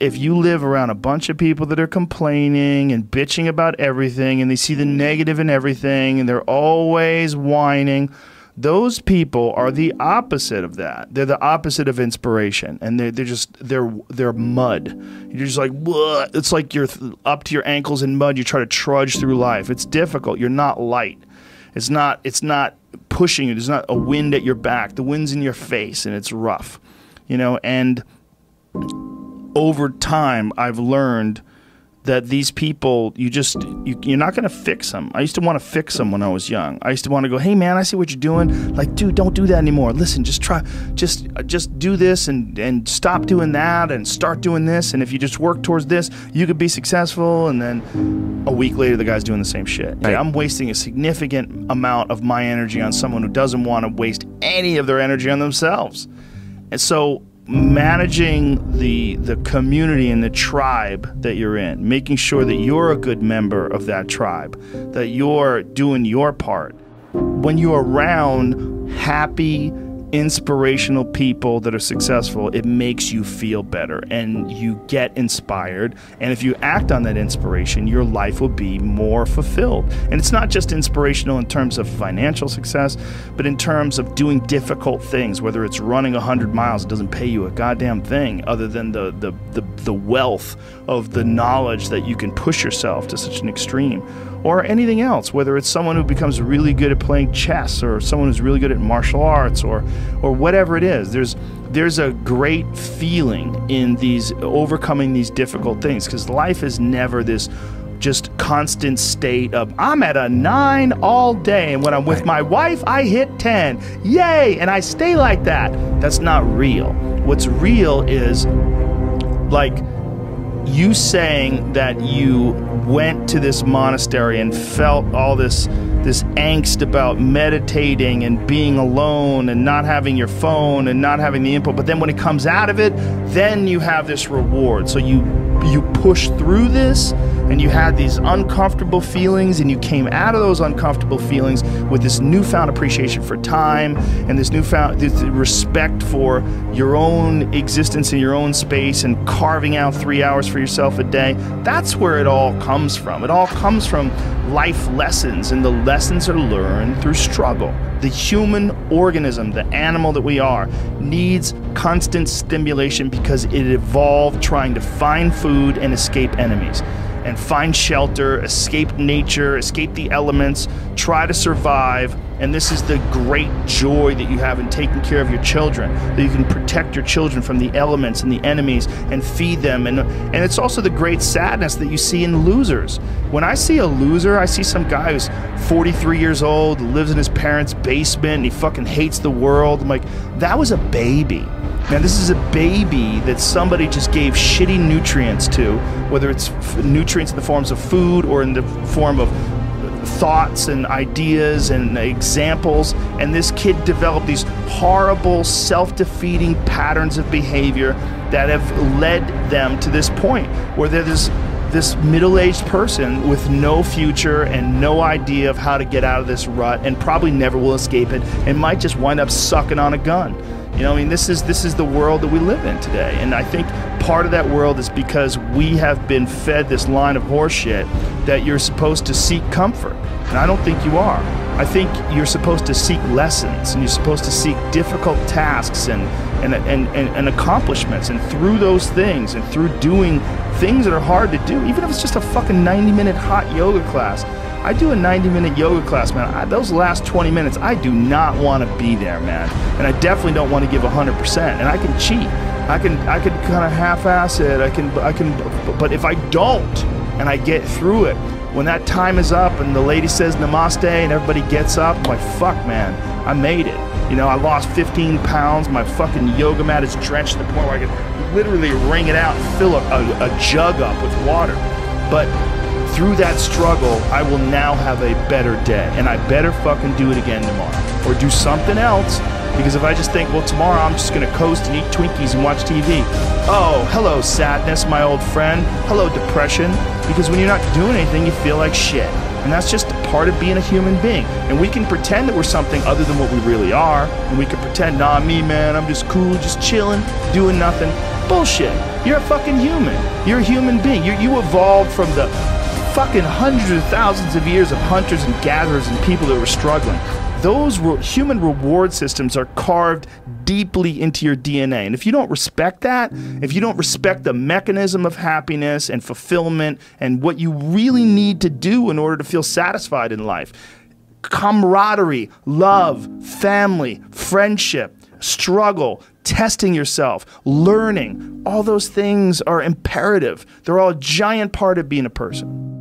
if you live around a bunch of people that are complaining and bitching about everything, and they see the negative in everything, and they're always whining, those people are the opposite of that. They're the opposite of inspiration, and they're mud. You're just like, what? It's like you're up to your ankles in mud. You try to trudge through life. It's difficult. You're not light. It's not pushing you. There's not a wind at your back. The wind's in your face, and it's rough, you know. And over time, I've learned that these people, you're not going to fix them. I used to want to fix them when I was young. I used to want to go, hey man, I see what you're doing. Like, dude, don't do that anymore. Listen, just do this and stop doing that and start doing this. And if you just work towards this, you could be successful. And then a week later, the guy's doing the same shit. Right. I'm wasting a significant amount of my energy on someone who doesn't want to waste any of their energy on themselves. And so managing the community and the tribe that you're in, making sure that you're a good member of that tribe, that you're doing your part. When you're around happy, inspirational people that are successful, it makes you feel better and you get inspired. And if you act on that inspiration, your life will be more fulfilled. And it's not just inspirational in terms of financial success, but in terms of doing difficult things, whether it's running 100 miles, it doesn't pay you a goddamn thing other than the wealth of the knowledge that you can push yourself to such an extreme. Or anything else, whether it's someone who becomes really good at playing chess or someone who's really good at martial arts or whatever it is. There's a great feeling in these overcoming these difficult things, because life is never this just constant state of I'm at a 9 all day, and when I'm with my wife I hit 10. Yay! And I stay like that. That's not real. What's real is like you saying that you went to this monastery and felt all this angst about meditating and being alone and not having your phone and not having the input, but then when it comes out of it, then you have this reward. So you push through this and you had these uncomfortable feelings, and you came out of those uncomfortable feelings with this newfound appreciation for time and this newfound respect for your own existence in your own space and carving out 3 hours for yourself a day. That's where it all comes from. It all comes from life lessons, and the lessons are learned through struggle. The human organism, the animal that we are, needs constant stimulation because it evolved trying to find food and escape enemies, and find shelter, escape nature, escape the elements, try to survive. And this is the great joy that you have in taking care of your children, that you can protect your children from the elements and the enemies and feed them. And it's also the great sadness that you see in losers. When I see a loser, I see some guy who's 43 years old, lives in his parents' basement, and he fucking hates the world. I'm like, that was a baby. Man, this is a baby that somebody just gave shitty nutrients to, whether it's nutrients in the forms of food or in the form of thoughts and ideas and examples, and this kid developed these horrible self-defeating patterns of behavior that have led them to this point where they're this middle-aged person with no future and no idea of how to get out of this rut, and probably never will escape it, and might just wind up sucking on a gun. You know, I mean, this is the world that we live in today, and I think part of that world is because we have been fed this line of horseshit that you're supposed to seek comfort, and I don't think you are. I think you're supposed to seek lessons, and you're supposed to seek difficult tasks and accomplishments, and through those things, and through doing things that are hard to do, even if it's just a fucking 90-minute hot yoga class. I do a 90-minute yoga class, man. Those last 20 minutes, I do not want to be there, man. And I definitely don't want to give 100%. And I can cheat. I can kind of half-ass it. I can. But if I don't, and I get through it, when that time is up and the lady says namaste and everybody gets up, I'm like, fuck, man, I made it. You know, I lost 15 pounds. My fucking yoga mat is drenched to the point where I can literally wring it out and fill a jug up with water. But through that struggle, I will now have a better day, and I better fucking do it again tomorrow, or do something else. Because if I just think, well, tomorrow I'm just gonna coast and eat Twinkies and watch TV. Oh, hello sadness, my old friend. Hello depression. Because when you're not doing anything, you feel like shit. And that's just a part of being a human being. And we can pretend that we're something other than what we really are. And we can pretend, nah, me, man, I'm just cool, just chilling, doing nothing. Bullshit. You're a fucking human. You're a human being. You evolved from the fucking hundreds of thousands of years of hunters and gatherers and people that were struggling. Those human reward systems are carved deeply into your DNA. And if you don't respect that, if you don't respect the mechanism of happiness and fulfillment and what you really need to do in order to feel satisfied in life, camaraderie, love, family, friendship, struggle, testing yourself, learning, all those things are imperative. They're all a giant part of being a person.